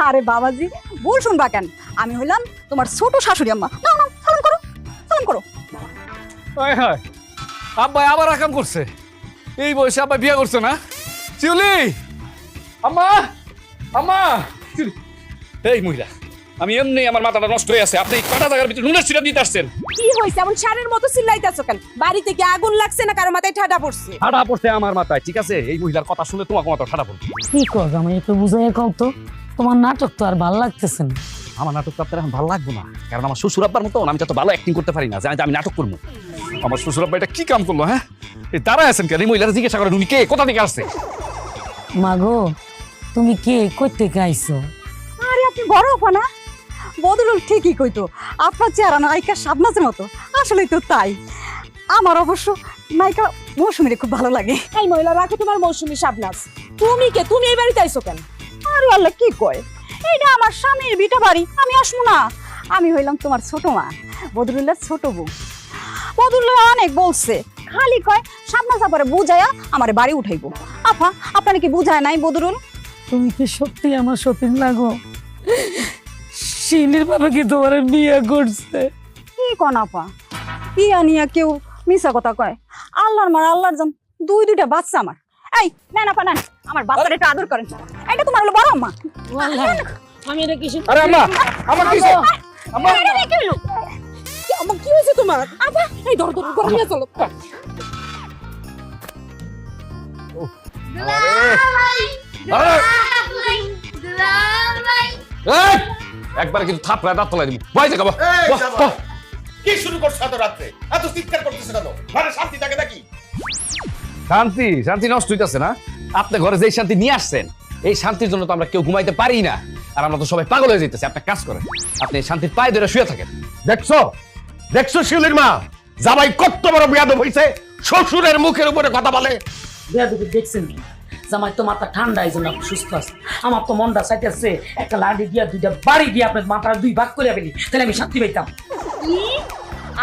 আরে বাবাজি, ভুল শুনবা কেন? আমি হইলাম তোমার ছোট শাশুড়ি আম্মা। নাও নাও, সালাম করো, সালাম করো। হায় হায়, আব্বা আবার আকাম করছে। এই বয়সে আব্বা বিয়ে করছে না? শিউলি, আম্মা, আম্মা, শিউলি। এই মহিলা, আমি এমনি আমার মাথাটা নষ্ট হয়ে আছে। আপনি কাটা জায়গার ভিতরে নুনের ছিটা দিতে আসছেন। কি হইছে এমন শানের মতো চিল্লাইতাছো কেন? বাড়িতে কি আগুন লাগছে না কারো মাথায় ঠাডা পড়ছে? ঠাডা পড়ছে আমার মাথায়, ঠিক আছে? এই মহিলার কথা শুনে তোমাকে মাথা ঠাডা পড়ছে। কি কর জামাই, একটু বুঝাই কও তো। তোমার নাটক তো আর ভালো লাগতেছে না। আমার নাটক তো আপনার এখন ভালো লাগবে না, কারণ আমার শ্বশুর আব্বার মতো আমি তো ভালো অ্যাক্টিং করতে পারি না যে আমি নাটক করবো। আমার শ্বশুর আব্বা এটা কি কাম করলো? হ্যাঁ, এই দাঁড়ায় আছেন কেন? এই মহিলারা জিজ্ঞাসা করেন উনি কে, কোথা থেকে আসছে? মাগো তুমি কে, কই থেকে আইছো? আরে আপনি বড় আপা না? বদরুল ঠিকই কইতো, আপনার চেহারা নায়িকা শাবনাজের মতো। আসলেই তো তাই। আমার অবশ্য নায়িকা মৌসুমীরে খুব ভালো লাগে। এই মহিলা রাখো তোমার মৌসুমী শাবনাজ। তুমি কে? তুমি এই বাড়িতে আইছো কেন? আরে আল্লাহ, কি কয়? এইটা আমার স্বামীর বিটা বাড়ি, আমি আসবো না? আমি হইলাম তোমার ছোট মা, বদরুল্লাহর ছোট বউ। বদরুল্লাহ অনেক বলছে, খালি কয় শাবনাজ আপারে বুঝায়া আমার বাড়ি উঠাইবো। আপা আপনারা কি বুঝায় নাই বদরুল? তুমি কি সত্যি আমার সতীন লাগো? শিলির বাবা কি তোমার বিয়ে করছে? কি কন আপা, বিয়া নিয়ে কেউ মিশা কথা কয়? আল্লাহর মার আল্লাহর জান, দুইটা বাচ্চা আমার। এই নেন আপা নেন, আমার বাচ্চাটা একটু আদর করেন। এটা তোমার হলো বড় আম্মা। আমি এটা কিছু আরে আম্মা, আমার কি হইছে? আম্মা, আমার কি হয়েছে তোমার? আপা এই ধর ধর ঘরে নিয়ে চলো। এই একবার কিন্তু থাপড়া দাঁত তলায় দিবি। বয় জায়গা বাহ। কি শুরু করছো এত রাত্রে? এত চিৎকার করতেছ কেন? ঘরে শান্তি থাকে নাকি? শান্তি শান্তি নষ্ট হইতাছে না? আপনি ঘরে যে শান্তি নিয়ে আসছেন, এই শান্তির জন্য তো আমরা কেউ ঘুমাইতে পারি না, আর আমরা তো সবাই পাগল হয়ে যাইতেছি। আপনি কাজ করেন, আপনি এই শান্তির পায়ে ধরে শুয়ে থাকেন। দেখছো দেখছো শিউলির মা, জামাই কত বড় বিয়াদব হইছে, শ্বশুরের মুখের উপরে কথা বলে। বেয়াদবি দেখছেন কি? জামাই তো মাথা ঠান্ডা, এই জন্য সুস্থ আছে। আমার তো মনটা চাইতেছে একটা লাঠি দিয়া দুইটা বাড়ি দিয়ে আপনার মাথার দুই ভাগ করে ফেলি, তাহলে আমি শান্তি পাইতাম। কি?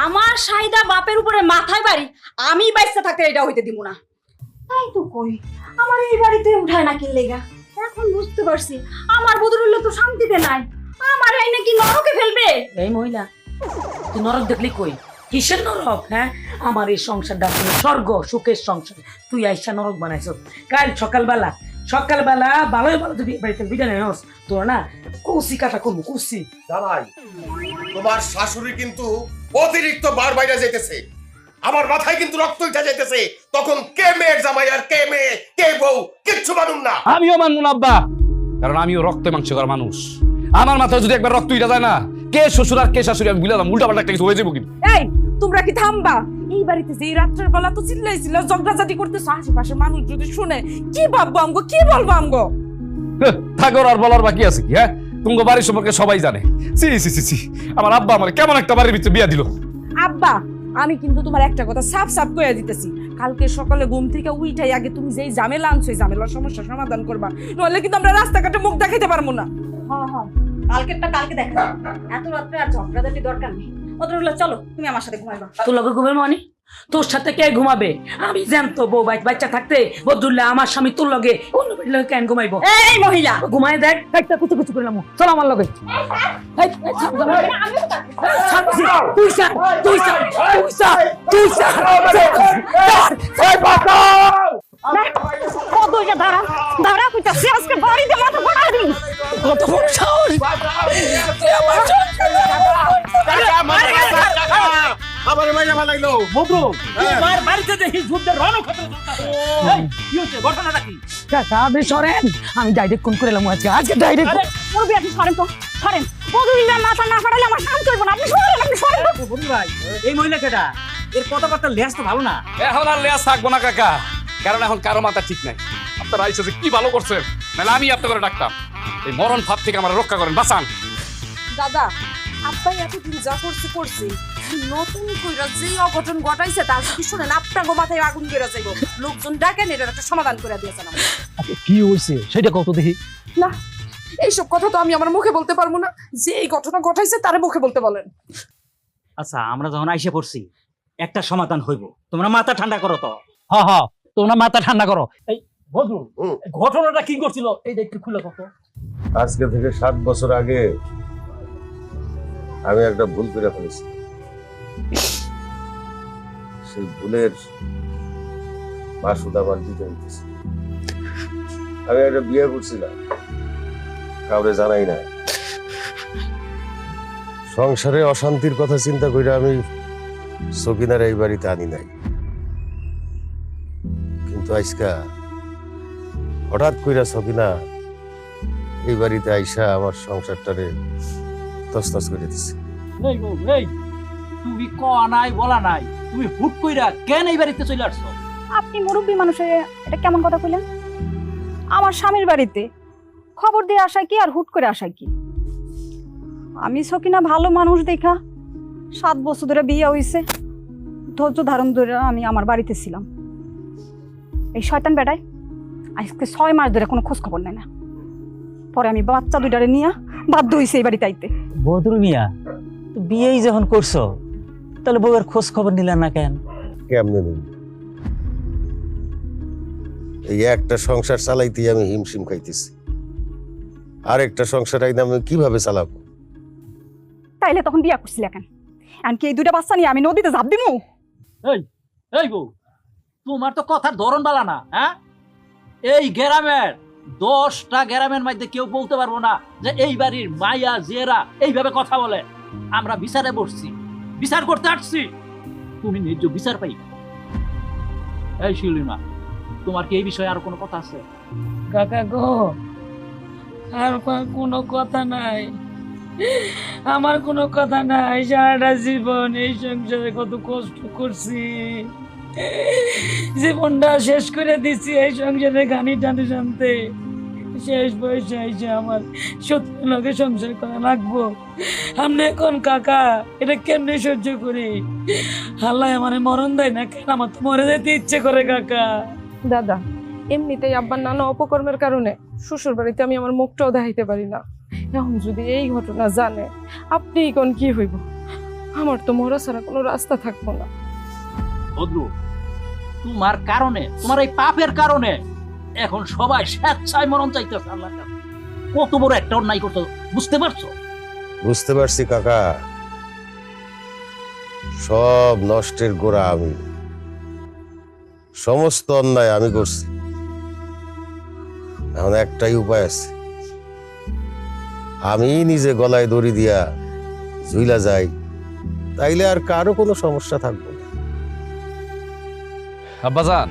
আমার সাইদা বাপের উপরে মাথায় বাড়ি? আমি বাইসা থাকতে এটা হইতে দিব না। তাই তো কই, আমার এই বাড়িতে উঠায় না কিনলেগা। এখন বুঝতে পারছি আমার বদরুল্লাহ তো শান্তিতে নাই, আমার এই নাকি নরকে ফেলবে। এই মহিলা, তুই নরক দেখলি কই? কিসের নরক? হ্যাঁ, আমার এই সংসারটা আসলে স্বর্গ, সুখের সংসার। তুই আইসা নরক বানাইছ। কাল সকালবেলা ভালোই ভালো তুই বাড়িতে বিদায় নেস, তোর না কুসি কাটা করবো, কুসি। জামাই, তোমার শাশুড়ি কিন্তু অতিরিক্ত বার বাইরে যাইতেছে। আমার মাথায় কিন্তু রক্ত উঠে যাইতেছে। তখন কে মেয়ের জামাই আর কে মেয়ে কে বউ কিচ্ছু মানুন না। আমিও মানব না আব্বা, কারণ আমিও রক্ত মাংস করা মানুষ। আমার মাথায় যদি একবার রক্ত উঠে যায় না, কে শ্বশুর আর কে শাশুড়ি আমি বুঝলাম, উল্টা পাল্টা একটা কিছু হয়ে যাবো কিন্তু। এই তোমরা কি থামবা? এই বাড়িতে যে এই রাত্রের বেলা তো চিল্লাইছিল, ঝগড়াঝাটি করতেছো, আশেপাশের মানুষ যদি শুনে কি ভাববো আমগো, কি বলবো আমগো? থাকর আর বলার বাকি আছে কি? হ্যাঁ, তোমার বাড়ির সম্পর্কে সবাই জানে। সি সি সি সি, আমার আব্বা আমার কেমন একটা বাড়ির ভিতরে বিয়া দিল। আব্বা, আমি কিন্তু তোমার একটা কথা সাফ সাফ কইয়া দিতেছি, কালকে সকালে ঘুম থেকে উঠাই আগে তুমি যেই ঝামেলা আনছো এই ঝামেলার সমস্যা সমাধান করবা, নইলে কিন্তু আমরা রাস্তাঘাটে মুখ দেখাইতে পারবো না। হ্যাঁ হ্যাঁ, কালকেরটা কালকে দেখা যাবে। এত রাত্রে আর ঝগড়াঝাটি দরকার নেই। বদরুল্লাহ চলো, তুমি আমার সাথে ঘুমাইবা। তোর লগে ঘুমাবে মানে? তোর সাথে কে ঘুমাবে? আমি জানতো বউ বাচ্চা থাকতে বদরুল্লাহ আমার স্বামী তোর লগে অন্য বাড়ির লগে কেন ঘুমাইবো? এই মহিলা, ঘুমাই দেখ, একটা কুচু কুচু করলাম। চল আমার লগে। তুই তুই কতইটা দাঁড়া দাঁড়া কইতাছি আজকে বাড়িতে মাথা ফাটা দিই কত বড় সাহস তুই আমার আমার মাইয়া ভালো বদরু তোমার বাড়িতে দেখি যুদ্ধের রণক্ষেত্র চলতেছে। এই কি হচ্ছে ঘটনাটা কি? কাকা আপনি সরেন, আমি ডাইরেক্ট কোন করে এলাম আজকে ডাইরেক্ট। আরে মুরব্বি আপনি সরেন তো সরেন বদরুল্লাহ মাথা না ফাটালে আমার কাম চলবে না আপনি সরেন বদরু ভাই এই মহিলা কেডা? এর কথাবার্তা লেজ তো ভালো না। এখন আর লেয়াস থাকবো না কাকা, কারণ এখন কারো মাথা ঠিক নাই। আপনারা আইসা যে কি ভালো করছেন, নাহলে আমি আপনাকে ডাকতাম। এই মরণ ফাঁদ থেকে আমার রক্ষা করেন, বাঁচান। দাদা আব্বাই এতদিন যা করছে নতুন কইরা যেই অঘটন ঘটাইছে তার যদি শুনেন আপনার মাথায় আগুন করে যাইব। লোকজন ডাকেন এটার একটা সমাধান করে দিয়েছেন আমাকে। কি হইছে সেটা কত দেখি। না এইসব কথা তো আমি আমার মুখে বলতে পারবো না, যে এই ঘটনা ঘটাইছে তার মুখে বলতে বলেন। আচ্ছা আমরা যখন আইসে পড়ছি একটা সমাধান হইব, তোমরা মাথা ঠান্ডা করো তো। হ হ তোমরা মাথা ঠান্ডা করো। এই বদরু ঘটনাটা কি করছিল এইটা একটু খুলে কত। আজকে থেকে 7 বছর আগে আমি একটা ভুল করে ফেলেছি। সেই ভুলের মাসুদ আমার দিতে হইতেছে। আমি একটা বিয়ে করছিলাম, কাউরে জানাই না। সংসারে অশান্তির কথা চিন্তা করে আমি সকিনার এই বাড়িতে আনি নাই, কিন্তু আজকা হঠাৎ কইরা সকিনা এই বাড়িতে আইসা আমার সংসারটারে তছনছ করে দিছে। এই গো এই তুমি কয়া নাই বলা নাই, তুমি হুট কইরা কেন এই বাড়িতে চলে আসছো? আপনি মুরব্বী মানুষে এটা কেমন কথা কইলেন? আমার স্বামীর বাড়িতে খবর দিয়ে আসায় কি আর হুট করে আসায় কি? আমি সকিনা ভালো মানুষ দেখা 7 বছর ধরে বিয়ে হইছে, ধৈর্য ধারণ ধরে আমি আমার বাড়িতে ছিলাম। এই শয়তান বেটায় আজকে 6 মাস ধরে কোনো খোঁজ খবর নেয় না। পরে আমি বাচ্চা দুইটারে নিয়ে বাধ্য হইছে এই বাড়িতে আইতে। বদরু মিয়া তো বিয়েই যখন করছো তাহলে বউয়ের খোঁজ খবর নিলেন না কেন? কেমনে নেই, এই একটা সংসার চালাইতেই আমি হিমশিম খাইতেছি। আরেকটা সংসার আমি কিভাবে চালাবো? তাইলে তখন বিয়া করছিল কেন? এমনকি এই দুইটা বাচ্চা নিয়ে আমি নদীতে ঝাঁপ দিমু? এই এই বউ তোমার তো কথার ধরন বালা না। হ্যাঁ এই গ্রামের 10টা গ্রামের মধ্যে কেউ বলতে পারবো না যে এই বাড়ির মাইয়া জেরা এইভাবে কথা বলে। আমরা বিচারে বসছি, বিচার করতে আসছি, তুমি ন্যায্য বিচার পাই। এই শিলিমা তোমার কি এই বিষয়ে আর কোনো কথা আছে? কাকা গো আর কোনো কথা নাই, আমার কোনো কথা নাই। সারাটা জীবন এই সংসারে কত কষ্ট করছি, জীবনটা শেষ করে দিচ্ছি এই সংসারে গানি টানে টানতে। শেষ বয়সে এসে আমার সত্যি লোকে সংসার করা লাগবো। আমরা এখন কাকা এটা কেমনে সহ্য করি? আল্লাহ আমার মরণ দেয় না কেন? আমার তো মরে যেতে ইচ্ছে করে কাকা। দাদা এমনিতেই আব্বার নানা অপকর্মের কারণে শ্বশুর বাড়িতে আমি আমার মুখটাও দেখাইতে পারি না। এখন যদি এই ঘটনা জানে আপনি কোন কি হইব? আমার তো মরা ছাড়া কোনো রাস্তা থাকবো না। বদরু তোমার কারণে, তোমার এই পাপের কারণে এখন সবাই স্বেচ্ছায় মরণ চাইতেছে আল্লাহর কাছে। কত বড় একটা অন্যায় করতে বুঝতে পারছো? বুঝতে পারছি কাকা, সব নষ্টের গোড়া আমি, সমস্ত অন্যায় আমি করছি। এখন একটাই উপায় আছে, আমি নিজে গলায় দড়ি দিয়া ঝুইলা যাই, তাইলে আর কারো কোনো সমস্যা থাকবে না। আব্বাজান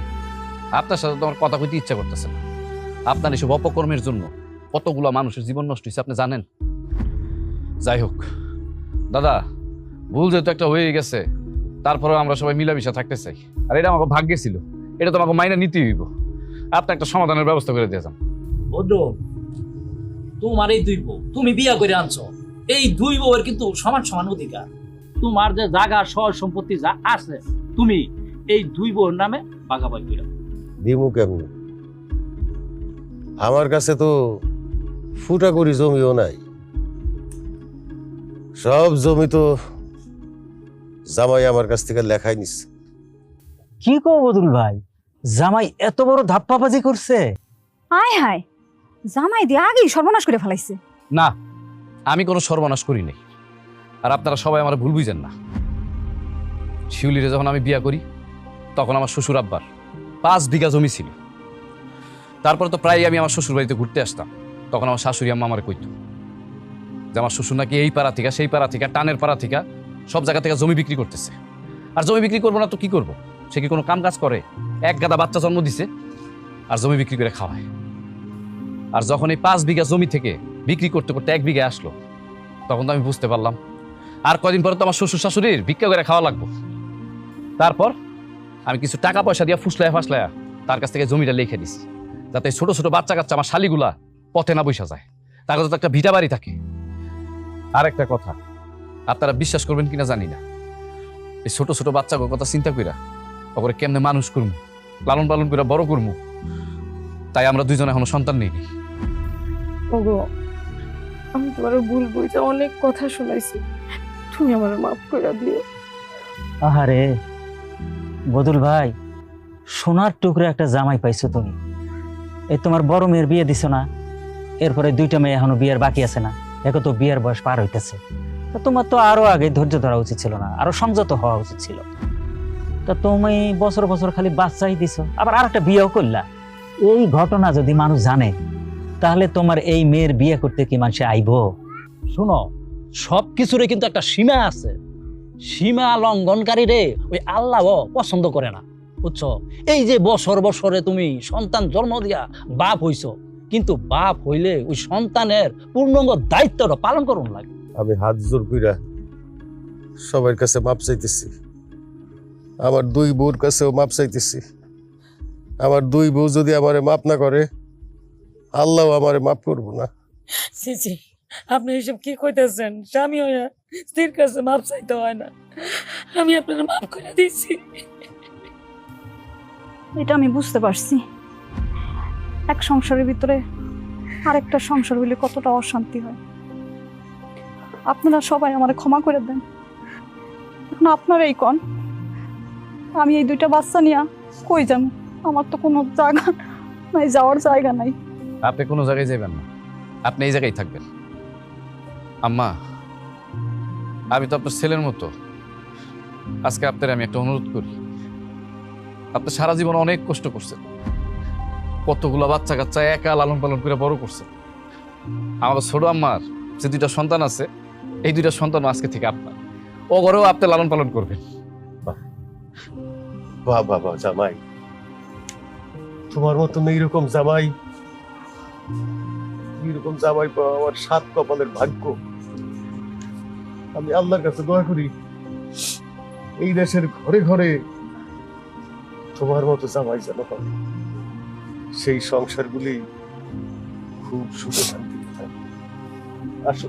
আপনার সাথে তোমার কথা কইতে ইচ্ছা করতেছে না। আপনার এসব অপকর্মের জন্য কতগুলো মানুষের জীবন নষ্ট হয়েছে আপনি জানেন? যাই হোক দাদা, ভুল যেহেতু একটা হয়ে গেছে, তারপরেও আমরা সবাই মিলামিশা থাকতে চাই। আর এটা আমাকে ভাগ্যে ছিল, এটা তো আমাকে মাইনা নিতেই হইব। আপনি একটা সমাধানের ব্যবস্থা করে দিয়ে যান। বদরু তোমার এই দুই বউ তুমি বিয়া করে আনছো, এই দুই বউয়ের কিন্তু সমান সমান অধিকার। তোমার যে জায়গা সয় সম্পত্তি যা আছে তুমি এই দুই বউয়ের নামে ভাগাভাগি করে দিমু কেমনি? আমার কাছে তো ফুটা করি জমিও নাই, সব জমি তো জামাই আমার কাছ থেকে লেখাই নিচ্ছে। কি কো বদরুল ভাই, জামাই এত বড় ধাপ্পাবাজি করছে? হায় হায়, জামাই দিয়ে আগেই সর্বনাশ করে ফেলাইছে। না, আমি কোনো সর্বনাশ করি নাই, আর আপনারা সবাই আমার ভুল বুঝেন না। শিউলিরে যখন আমি বিয়া করি তখন আমার শ্বশুর আব্বার 5 বিঘা জমি ছিল। তারপর তো প্রায় আমি আমার শ্বশুর বাড়িতে ঘুরতে আসতাম, তখন আমার শাশুড়ি আম্মা আমার কইতো যে আমার শ্বশুর নাকি এই পাড়া থেকে সেই পাড়া থেকে টানের পাড়া থেকে সব জায়গা থেকে জমি বিক্রি করতেছে। আর জমি বিক্রি করবো না তো কি করব? সে কি কোনো কাম কাজ করে? এক গাদা বাচ্চা জন্ম দিছে আর জমি বিক্রি করে খাওয়ায়। আর যখন এই 5 বিঘা জমি থেকে বিক্রি করতে করতে 1 বিঘা আসলো, তখন তো আমি বুঝতে পারলাম আর কদিন পরে তো আমার শ্বশুর শাশুড়ির ভিক্ষা করে খাওয়া লাগবো। তারপর আমি কিছু টাকা পয়সা দিয়ে ফুসলায়া ফাসলায়া তার কাছ থেকে জমিটা লিখে দিছি, যাতে ছোট ছোট বাচ্চা কাচ্চা আমার শালিগুলা পথে না বসা যায়, তার কাছে তো একটা ভিটা বাড়ি থাকে। আর একটা কথা, আপনারা বিশ্বাস করবেন কিনা জানি না, এই ছোট ছোট বাচ্চাগুলোর কথা চিন্তা কইরা ওপরে কেমনে মানুষ করবো, লালন পালন করে বড় করবো, তাই আমরা দুইজন এখনো সন্তান নেইনি। ওগো, আমি তোমার ভুল বুঝে অনেক কথা শুনাইছি, তুমি আমার মাফ করে দিও। আহারে বদুল ভাই, সোনার টুকরো একটা জামাই পাইছো তুমি। এই তোমার বড় মেয়ের বিয়ে দিছো না, এরপরে 2টা মেয়ে এখনো বিয়ের বাকি আছে না, এখন তো বিয়ের বয়স পার হইতেছে। তা তোমার তো আরো আগে ধৈর্য ধরা উচিত ছিল না, আরো সংযত হওয়া উচিত ছিল। তা তুমি বছর বছর খালি বাচ্চাই দিছো, আবার আর একটা বিয়েও করলা। এই ঘটনা যদি মানুষ জানে, তাহলে তোমার এই মেয়ের বিয়ে করতে কি মানুষে আইবো? শুনো, সব কিছুরে কিন্তু একটা সীমা আছে। সীমা লঙ্ঘনকারী রে ওই আল্লাহ পছন্দ করে না, বুঝছো? এই যে বছর বছরে তুমি সন্তান জন্ম দিয়া বাপ হইছো, কিন্তু বাপ হইলে ওই সন্তানের পূর্ণাঙ্গ দায়িত্বটা পালন করুন লাগে। আমি হাত জোর কইরা সবার কাছে মাপ চাইতেছি, আমার 2 বউর কাছেও মাপ চাইতেছি। আমার 2 বউ যদি আমারে মাপ না করে, আল্লাহ আমারে মাপ করবো না। সিসি, আপনি এসব কি কইতেছেন? স্বামী হইয়া স্ত্রীর কাছে মাপ চাইতে হয় না, আমি আপনার মাফ করে দিচ্ছি। এটা আমি বুঝতে পারছি, এক সংসারের ভিতরে আরেকটা সংসার হইলে কতটা অশান্তি হয়। আপনারা সবাই আমারে ক্ষমা করে দেন। এখন আপনারাই কোন, আমি এই 2টা বাচ্চা নিয়ে কই যাবো? আমার তো কোনো জায়গা নাই, যাওয়ার জায়গা নাই। আপনি কোনো জায়গায় যাবেন না, আপনি এই জায়গায় থাকবেন। আম্মা, আমি তো আপনার ছেলের মতো, আজকে আপনার আমি একটা অনুরোধ করি। আপনি সারা জীবন অনেক কষ্ট করছেন, কতগুলো বাচ্চা কাচ্চা একা লালন পালন করে বড় করছেন। আমার ছোট আম্মার যে 2টা সন্তান আছে, এই 2টা সন্তান আজকে থেকে আপনার, ও ঘরেও আপনি লালন পালন করবেন। বাহ বাহ বাহ, জামাই, তোমার মতন এইরকম জামাই, এইরকম জামাই পাওয়া আমার 7 কপালের ভাগ্য। আমি আল্লাহর কাছে দোয়া করি এই দেশের ঘরে ঘরে তোমার মতো জামাই যেন পাবে, সেই সংসারগুলি খুব সুখে শান্তি থাকে। আসো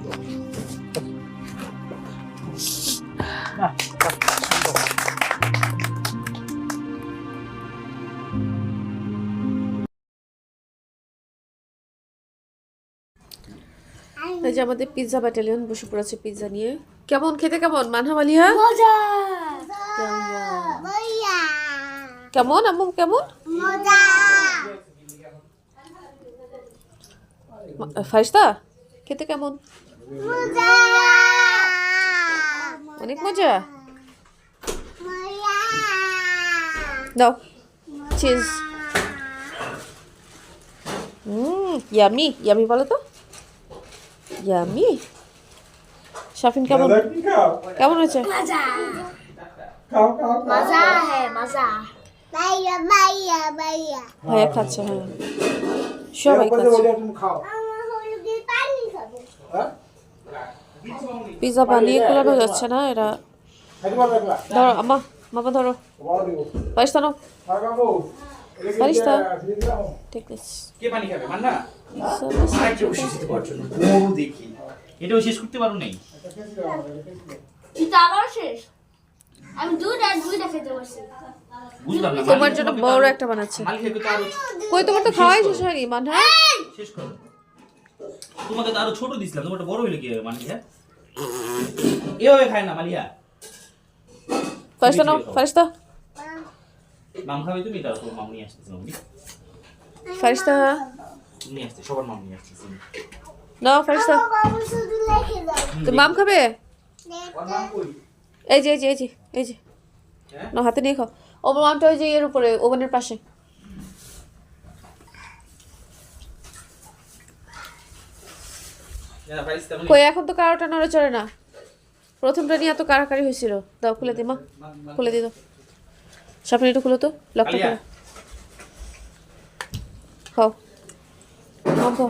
এই যে আমাদের পিৎজা ব্যাটালিয়ন বসে পড়েছে পিৎজা নিয়ে। কেমন খেতে, কেমন মানহা মালিহা? মজা কেমন আম্মু, কেমন? মজা ফারিস্তা, খেতে কেমন? মজা অনেক মজা। দাও চিজ। ইয়ামি ইয়ামি বলো তো, ইয়ামি। শাফিন কেমন, কেমন হয়েছে? মজা মজা है मजा ভাইয়া ভাইয়া ভাইয়া ভাইয়া খাচ্ছে, হ্যাঁ সবাই খাচ্ছে। আমার হলুদের পানি খাবো। পিৎজা বানিয়ে খোলানো যাচ্ছে না, এরা ধরো আম্মা, মামা ধরো, ফারিস্তা নাও, ফারিস্তা ঠিক আছে। কে পানি খাবে? মান্না আরেকটা ওষুধ দিতে পারছো না, বড় দেখি এটাও শেষ করতে পারো নাই। এটা আবার শেষ, আমি দুইটা খেতে বসছি। বুঝলাম না, তোমার জন্য বড় একটা বানাচ্ছি। মালিক খেতে তো আরো কই, তোমার তো খাওয়াই শেষ হয়নি মানহা। শেষ করো, তোমাকে তো আরো ছোট দিছিলাম, তোমারটা বড় হইলো কি হবে মালিকা? এভাবে খায় না মালিয়া। ফারিস্তা নাও, ফারিস্তা মাম খাবে তুমি? দাও, তোমার মাম নিয়ে আসতেছে, মামনি ফারিস্তা নিয়ে আসতে, সবার মাম নিয়ে আসতেছে। নাও ফারিস্তা। বাবু শুধু লেখে দাও। তো মাম খাবে? ওর মাম কই? এই যে এই যে এই যে এই যে না হাতে নিয়ে খাও ওভার ওয়ানটা ওই যে এর উপরে ওভেনের পাশে কই এখন তো কারোটা নড়ে চড়ে না প্রথমটা নিয়ে এত কারাকারি হয়েছিল দাও খুলে দি মা খুলে দি দাও সামনে একটু খুলো তো লকটা খুলো খাও খাও